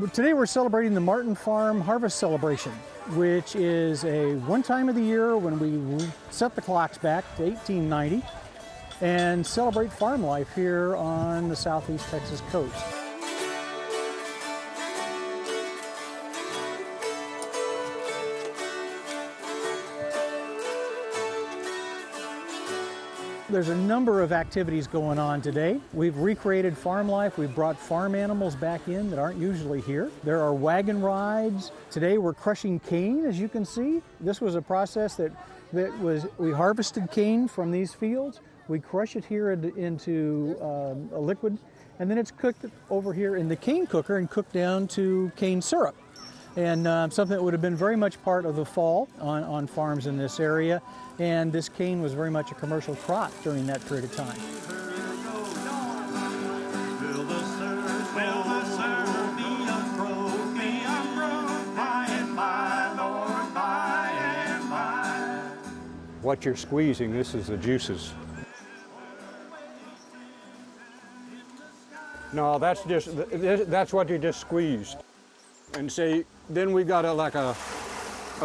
Today we're celebrating the Martyn Farm Harvest Celebration, which is a one time of the year when we set the clocks back to 1890 and celebrate farm life here on the southeast Texas coast. There's a number of activities going on today. We've recreated farm life. We've brought farm animals back in that aren't usually here. There are wagon rides. Today we're crushing cane, as you can see. This was a process we harvested cane from these fields. We crush it here into a liquid, and then it's cooked over here in the cane cooker and cooked down to cane syrup. And something that would have been very much part of the fall on farms in this area. And this cane was very much a commercial crop during that period of time. What you're squeezing, this is the juices. No, that's what you just squeezed. And see, then we got a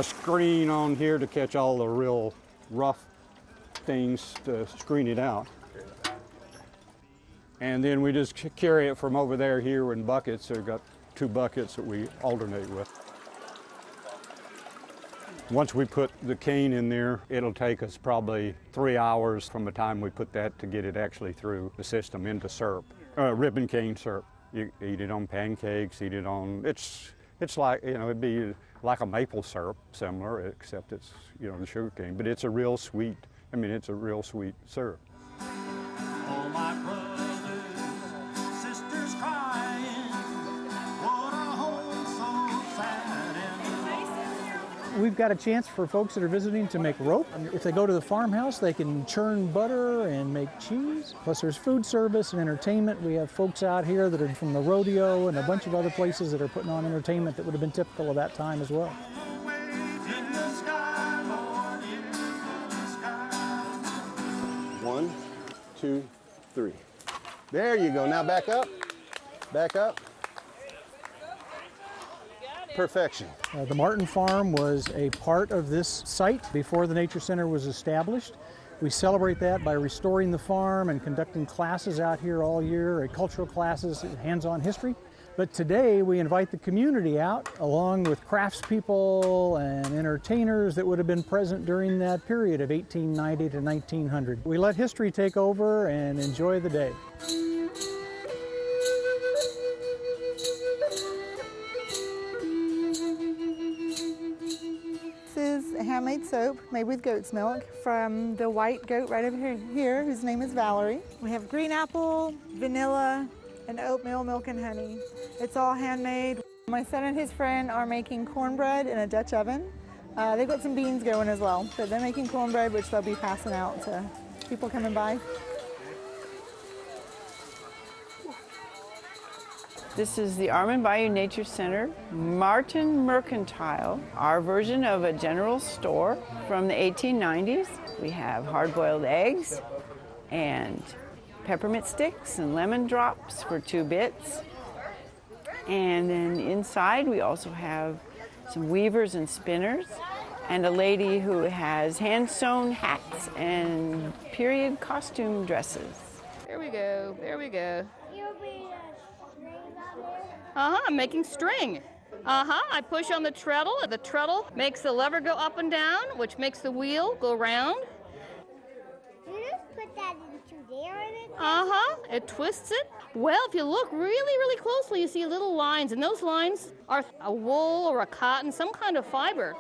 screen on here to catch all the real rough things to screen it out. And then we just carry it from over there here in buckets. We've got 2 buckets that we alternate with. Once we put the cane in there, it'll take us probably 3 hours from the time we put that to get it actually through the system into syrup, ribbon cane syrup. You eat it on pancakes, eat it on, it's like, it'd be like a maple syrup, similar, except it's, the sugar cane, but it's a real sweet, it's a real sweet syrup. All my brothers, sisters crying, what a home so sad and We've got a chance for folks that are visiting to make rope. If they go to the farmhouse, they can churn butter and make cheese. Plus there's food service and entertainment. We have folks out here that are from the rodeo and a bunch of other places that are putting on entertainment that would have been typical of that time as well. 1, 2, 3. There you go. Now back up. Back up. Perfection. The Martyn Farm was a part of this site before the Nature Center was established. We celebrate that by restoring the farm and conducting classes out here all year, cultural classes, hands-on history. But today we invite the community out along with craftspeople and entertainers that would have been present during that period of 1890 to 1900. We let history take over and enjoy the day. This is a handmade soap made with goat's milk from the white goat right over here, whose name is Valerie. We have green apple, vanilla, and oatmeal, milk, and honey. It's all handmade. My son and his friend are making cornbread in a Dutch oven. They've got some beans going as well, but they're making cornbread, which they'll be passing out to people coming by. This is the Armand Bayou Nature Center, Martyn Mercantile, our version of a general store from the 1890s. We have hard-boiled eggs and peppermint sticks and lemon drops for 2 bits. And then inside we also have some weavers and spinners and a lady who has hand-sewn hats and period costume dresses. There we go, there we go. I'm making string. I push on the treadle. The treadle makes the lever go up and down, which makes the wheel go round. You just put that into there and it twists it. Well, if you look really, really closely, you see little lines, and those lines are a wool or a cotton, some kind of fiber.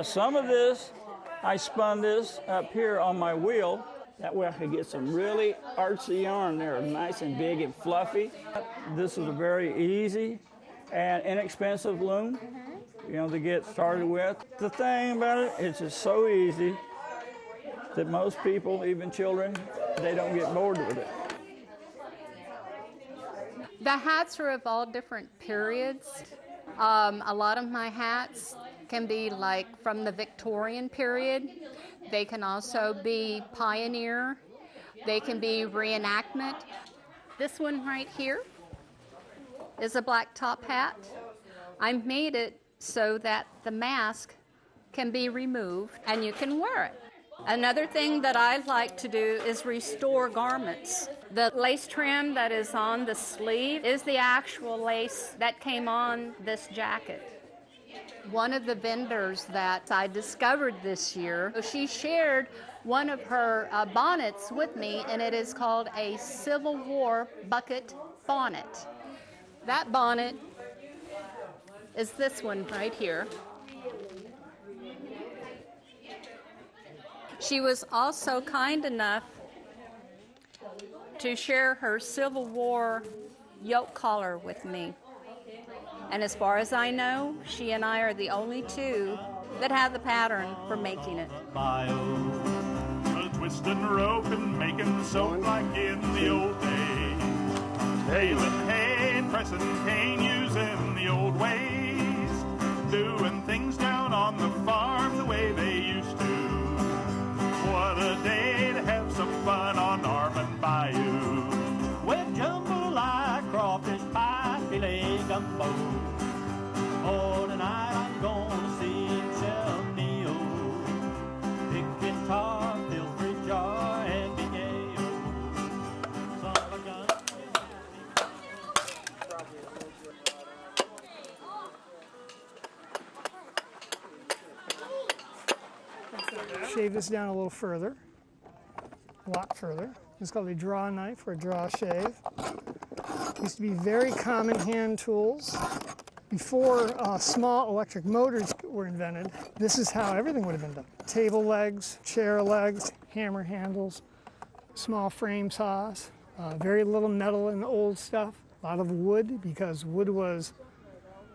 Some of this, I spun this up here on my wheel. That way I could get some really artsy yarn there, nice and big and fluffy. This is a very easy and inexpensive loom, to get started with. The thing about it, it's just so easy that most people, even children, they don't get bored with it. The hats are of all different periods. A lot of my hats can be like from the Victorian period. They can also be pioneer. They can be reenactment. This one right here is a black top hat. I made it so that the mask can be removed and you can wear it. Another thing that I like to do is restore garments. The lace trim that is on the sleeve is the actual lace that came on this jacket. One of the vendors that I discovered this year, she shared one of her bonnets with me, and it is called a Civil War bucket bonnet. That bonnet is this one right here. She was also kind enough to share her Civil War yoke collar with me. And as far as I know, she and I are the only two that have the pattern for making it. Twisting rope and making soap like in the old days. Baling hay and pressing cane using the old ways. Doing things down on the farm the way they used to. What a day to have some fun on Armand Bayou. With jambalaya, crawfish pie, filet gumbo. Oh, tonight I'm gonna see El Neo. Pick guitar, fill fridge jar, and be gay. Son of a gun. Shave this down a little further, a lot further. It's called a draw knife or a draw shave. Used to be very common hand tools. Before small electric motors were invented, this is how everything would have been done. Table legs, chair legs, hammer handles, small frame saws, very little metal in the old stuff, a lot of wood because wood was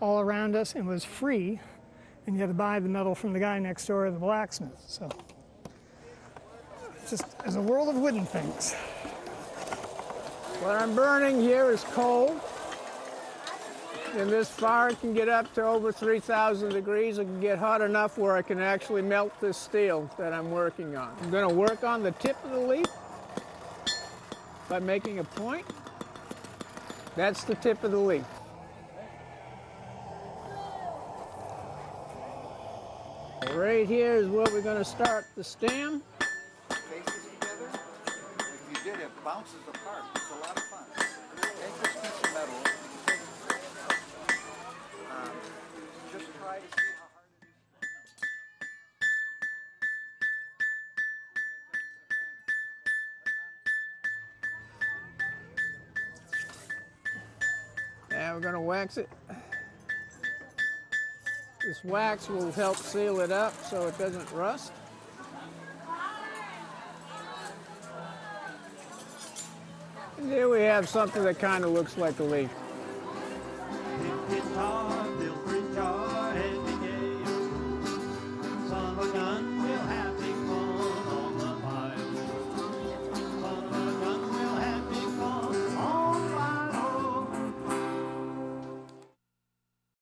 all around us and was free, and you had to buy the metal from the guy next door, the blacksmith. So just as a world of wooden things. What I'm burning here is coal. And this fire can get up to over 3,000 degrees. It can get hot enough where I can actually melt this steel that I'm working on. I'm going to work on the tip of the leaf by making a point. That's the tip of the leaf. Right here is where we're going to start the stem. Faces together. If you did, it bounces apart. It's a lot of fun. Take this piece of metal. Just try to see how hard it is. Now we're going to wax it. This wax will help seal it up so it doesn't rust. And here we have something that kind of looks like a leaf.